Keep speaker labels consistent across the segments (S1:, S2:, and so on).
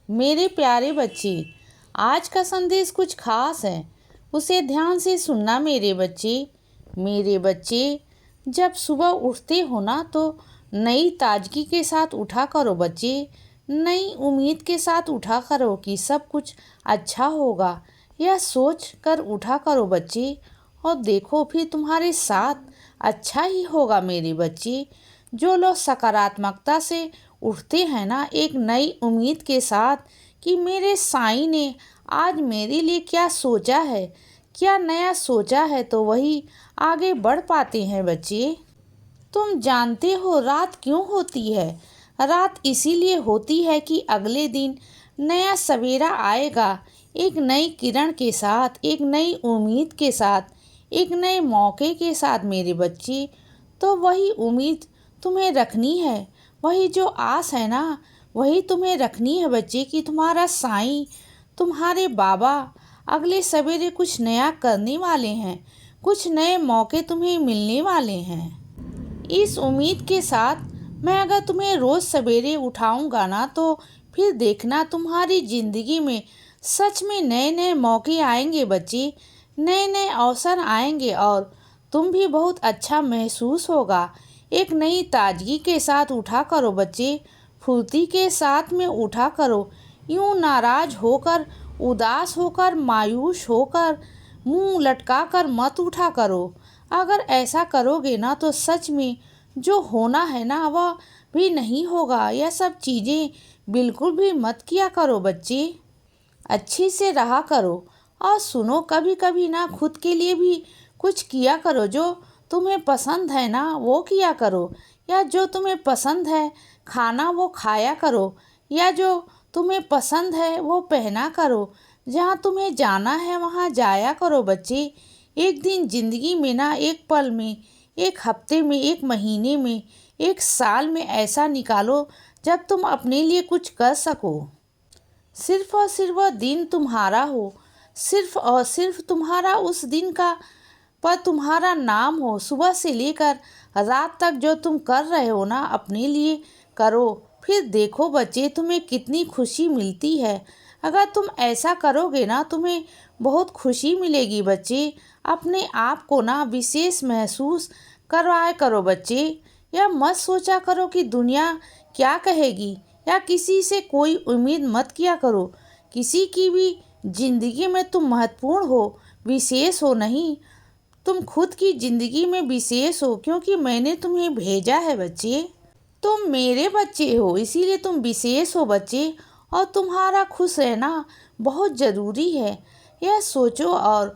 S1: मेरे प्यारे बच्चे, आज का संदेश कुछ खास है। उसे ध्यान से सुनना मेरे बच्चे। मेरे बच्चे, जब सुबह उठते हो ना तो नई ताजगी के साथ उठा करो बच्चे। नई उम्मीद के साथ उठा करो कि सब कुछ अच्छा होगा। यह सोच कर उठा करो बच्चे। और देखो फिर तुम्हारे साथ अच्छा ही होगा मेरे बच्चे। जो लोग सकारात्मकता से उठते हैं ना एक नई उम्मीद के साथ कि मेरे साईं ने आज मेरे लिए क्या सोचा है, क्या नया सोचा है, तो वही आगे बढ़ पाते हैं बच्चे। तुम जानते हो रात क्यों होती है? रात इसीलिए होती है कि अगले दिन नया सवेरा आएगा, एक नई किरण के साथ, एक नई उम्मीद के साथ, एक नए मौके के साथ मेरे बच्चे। तो वही उम्मीद तुम्हें रखनी है, वही जो आस है ना, वही तुम्हें रखनी है बच्चे कि तुम्हारा साईं, तुम्हारे बाबा अगले सवेरे कुछ नया करने वाले हैं, कुछ नए मौके तुम्हें मिलने वाले हैं। इस उम्मीद के साथ मैं अगर तुम्हें रोज़ सवेरे उठाऊंगा ना तो फिर देखना तुम्हारी ज़िंदगी में सच में नए नए मौके आएंगे बच्चे, नए नए अवसर आएंगे और तुम भी बहुत अच्छा महसूस होगा। एक नई ताजगी के साथ उठा करो बच्चे, फुर्ती के साथ में उठा करो। यूं नाराज होकर, उदास होकर, मायूस होकर, मुंह लटका कर मत उठा करो। अगर ऐसा करोगे ना तो सच में जो होना है ना वह भी नहीं होगा। यह सब चीज़ें बिल्कुल भी मत किया करो बच्चे। अच्छी से रहा करो। और सुनो, कभी कभी ना खुद के लिए भी कुछ किया करो। जो तुम्हें पसंद है ना वो किया करो, या जो तुम्हें पसंद है खाना वो खाया करो, या जो तुम्हें पसंद है वो पहना करो। जहाँ तुम्हें जाना है वहाँ जाया करो बच्चे। एक दिन जिंदगी में ना, एक पल में, एक हफ्ते में, एक महीने में, एक साल में ऐसा निकालो जब तुम अपने लिए कुछ कर सको। सिर्फ और सिर्फ वह दिन तुम्हारा हो, सिर्फ और सिर्फ तुम्हारा उस दिन का पर तुम्हारा नाम हो। सुबह से लेकर रात तक जो तुम कर रहे हो ना अपने लिए करो। फिर देखो बच्चे तुम्हें कितनी खुशी मिलती है। अगर तुम ऐसा करोगे ना तुम्हें बहुत खुशी मिलेगी बच्चे। अपने आप को ना विशेष महसूस करवाया करो बच्चे। यह मत सोचा करो कि दुनिया क्या कहेगी, या किसी से कोई उम्मीद मत किया करो। किसी की भी जिंदगी में तुम महत्वपूर्ण हो, विशेष हो नहीं। तुम खुद की ज़िंदगी में विशेष हो क्योंकि मैंने तुम्हें भेजा है बच्चे। तुम मेरे बच्चे हो इसीलिए तुम विशेष हो बच्चे। और तुम्हारा खुश रहना बहुत ज़रूरी है, यह सोचो। और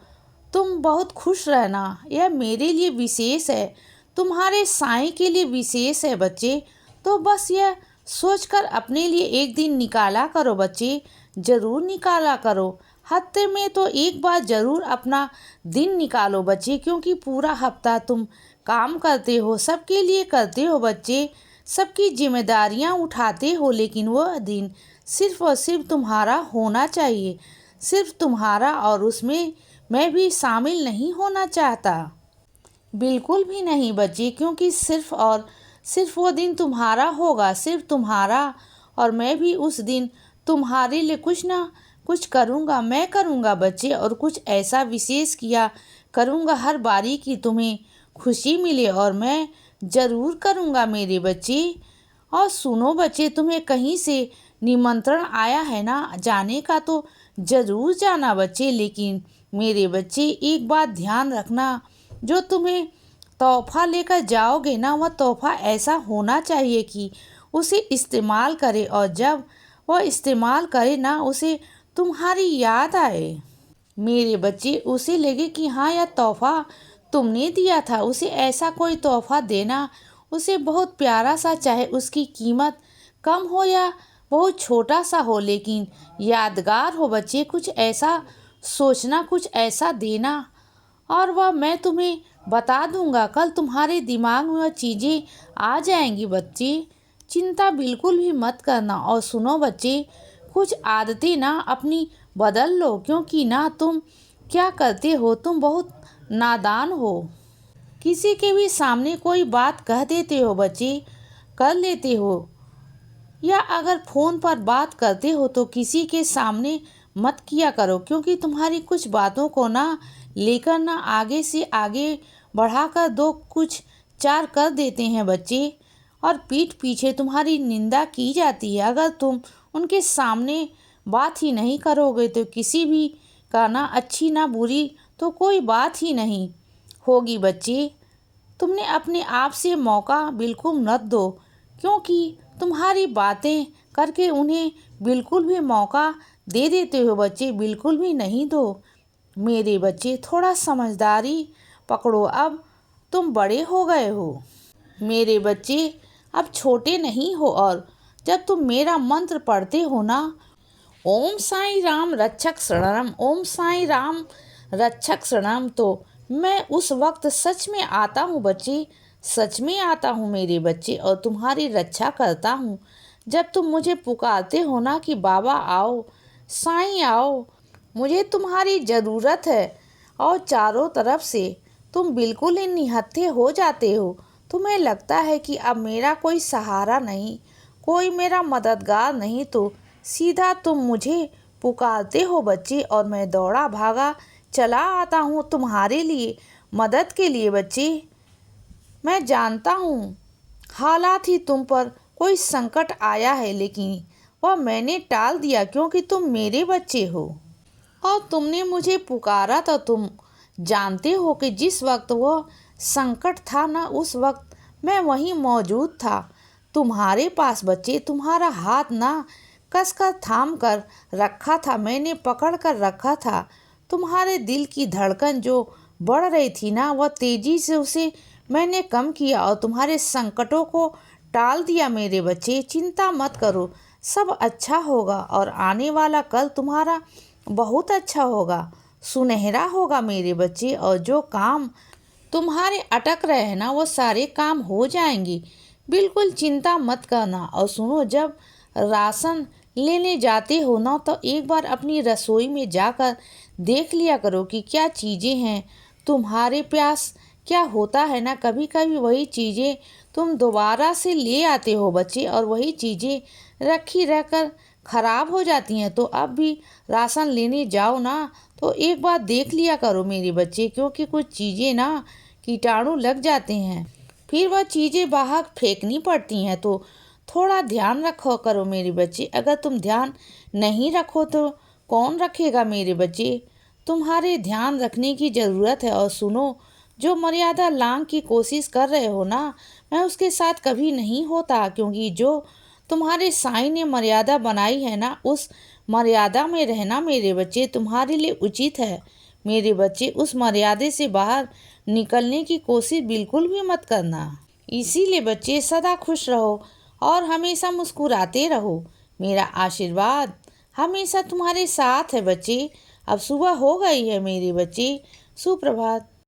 S1: तुम बहुत खुश रहना यह मेरे लिए विशेष है, तुम्हारे साईं के लिए विशेष है बच्चे। तो बस यह सोचकर अपने लिए एक दिन निकाला करो बच्चे, ज़रूर निकाला करो। हफ्ते में तो एक बार ज़रूर अपना दिन निकालो बच्चे, क्योंकि पूरा हफ्ता तुम काम करते हो, सबके लिए करते हो बच्चे, सबकी जिम्मेदारियां उठाते हो। लेकिन वह दिन सिर्फ और सिर्फ तुम्हारा होना चाहिए, सिर्फ तुम्हारा। और उसमें मैं भी शामिल नहीं होना चाहता, बिल्कुल भी नहीं बच्चे, क्योंकि सिर्फ और सिर्फ वो दिन तुम्हारा होगा, सिर्फ तुम्हारा। और मैं भी उस दिन तुम्हारे लिए कुछ ना कुछ करूँगा, मैं करूँगा बच्चे। और कुछ ऐसा विशेष किया करूँगा हर बारी की तुम्हें खुशी मिले, और मैं ज़रूर करूँगा मेरे बच्चे। और सुनो बच्चे, तुम्हें कहीं से निमंत्रण आया है ना जाने का तो ज़रूर जाना बच्चे। लेकिन मेरे बच्चे एक बात ध्यान रखना, जो तुम्हें तोहफ़ा लेकर जाओगे ना वह तोहफ़ा ऐसा होना चाहिए कि उसे इस्तेमाल करे, और जब वह इस्तेमाल करे ना उसे तुम्हारी याद आए मेरे बच्चे। उसे लगे कि हाँ यह तोहफ़ा तुमने दिया था। उसे ऐसा कोई तोहफ़ा देना, उसे बहुत प्यारा सा, चाहे उसकी कीमत कम हो या बहुत छोटा सा हो, लेकिन यादगार हो बच्चे। कुछ ऐसा सोचना, कुछ ऐसा देना, और वह मैं तुम्हें बता दूंगा। कल तुम्हारे दिमाग में वह चीज़ें आ जाएंगी बच्चे। चिंता बिल्कुल भी मत करना। और सुनो बच्चे, कुछ आदतें ना अपनी बदल लो, क्योंकि ना तुम क्या करते हो, तुम बहुत नादान हो। किसी के भी सामने कोई बात कह देते हो बच्चे, कर लेते हो। या अगर फ़ोन पर बात करते हो तो किसी के सामने मत किया करो, क्योंकि तुम्हारी कुछ बातों को ना लेकर ना आगे से आगे बढ़ाकर दो कुछ चार कर देते हैं बच्चे, और पीठ पीछे तुम्हारी निंदा की जाती है। अगर तुम उनके सामने बात ही नहीं करोगे तो किसी भी का ना अच्छी ना बुरी तो कोई बात ही नहीं होगी बच्चे। तुमने अपने आप से मौका बिल्कुल मत दो, क्योंकि तुम्हारी बातें करके उन्हें बिल्कुल भी मौका दे देते हो बच्चे, बिल्कुल भी नहीं दो। मेरे बच्चे थोड़ा समझदारी पकड़ो, अब तुम बड़े हो गए हो। मेरे बच्चे अब छोटे नहीं हो, और जब तुम मेरा मंत्र पढ़ते हो ना, ओम साईं राम रक्षक शरणम, ओम साईं राम रक्षक शरणम, तो मैं उस वक्त सच में आता हूँ बच्चे, सच में आता हूँ मेरे बच्चे, और तुम्हारी रक्षा करता हूँ। जब तुम मुझे पुकारते हो ना कि बाबा आओ, साईं आओ, मुझे तुम्हारी ज़रूरत है, और चारों तरफ से तुम बिल्कुल ही निहत्थे हो जाते हो। तुम्हें लगता है कि अब मेरा कोई सहारा नहीं, कोई मेरा मददगार नहीं, तो सीधा तुम मुझे पुकारते हो बच्चे, और मैं दौड़ा भागा चला आता हूँ तुम्हारे लिए, मदद के लिए बच्चे। मैं जानता हूँ हालात ही तुम पर कोई संकट आया है, लेकिन वह मैंने टाल दिया, क्योंकि तुम मेरे बच्चे हो और तुमने मुझे पुकारा। तो तुम जानते हो कि जिस वक्त वह संकट था ना, उस वक्त मैं वहीं मौजूद था तुम्हारे पास बच्चे। तुम्हारा हाथ ना कसकर थाम कर रखा था, मैंने पकड़ कर रखा था। तुम्हारे दिल की धड़कन जो बढ़ रही थी ना, वह तेजी से उसे मैंने कम किया और तुम्हारे संकटों को टाल दिया मेरे बच्चे। चिंता मत करो, सब अच्छा होगा, और आने वाला कल तुम्हारा बहुत अच्छा होगा, सुनहरा होगा मेरे बच्चे। और जो काम तुम्हारे अटक रहे हैं ना, वो सारे काम हो जाएंगे, बिल्कुल चिंता मत करना। और सुनो, जब राशन लेने जाते हो ना, तो एक बार अपनी रसोई में जाकर देख लिया करो कि क्या चीज़ें हैं। तुम्हारे प्यास क्या होता है ना, कभी कभी वही चीज़ें तुम दोबारा से ले आते हो बच्चे, और वही चीज़ें रखी रहकर ख़राब हो जाती हैं। तो अब भी राशन लेने जाओ ना, तो एक बार देख लिया करो मेरे बच्चे, क्योंकि कुछ चीज़ें ना कीटाणु लग जाते हैं, फिर वह चीज़ें बाहर फेंकनी पड़ती हैं। तो थोड़ा ध्यान रखो करो मेरे बच्चे। अगर तुम ध्यान नहीं रखो तो कौन रखेगा मेरे बच्चे। तुम्हारे ध्यान रखने की ज़रूरत है। और सुनो, जो मर्यादा लांघ की कोशिश कर रहे हो ना, मैं उसके साथ कभी नहीं होता, क्योंकि जो तुम्हारे साईं ने मर्यादा बनाई है ना, उस मर्यादा में रहना मेरे बच्चे तुम्हारे लिए उचित है। मेरे बच्चे, उस मर्यादे से बाहर निकलने की कोशिश बिल्कुल भी मत करना। इसीलिए बच्चे सदा खुश रहो और हमेशा मुस्कुराते रहो। मेरा आशीर्वाद हमेशा तुम्हारे साथ है बच्चे। अब सुबह हो गई है मेरे बच्चे, सुप्रभात।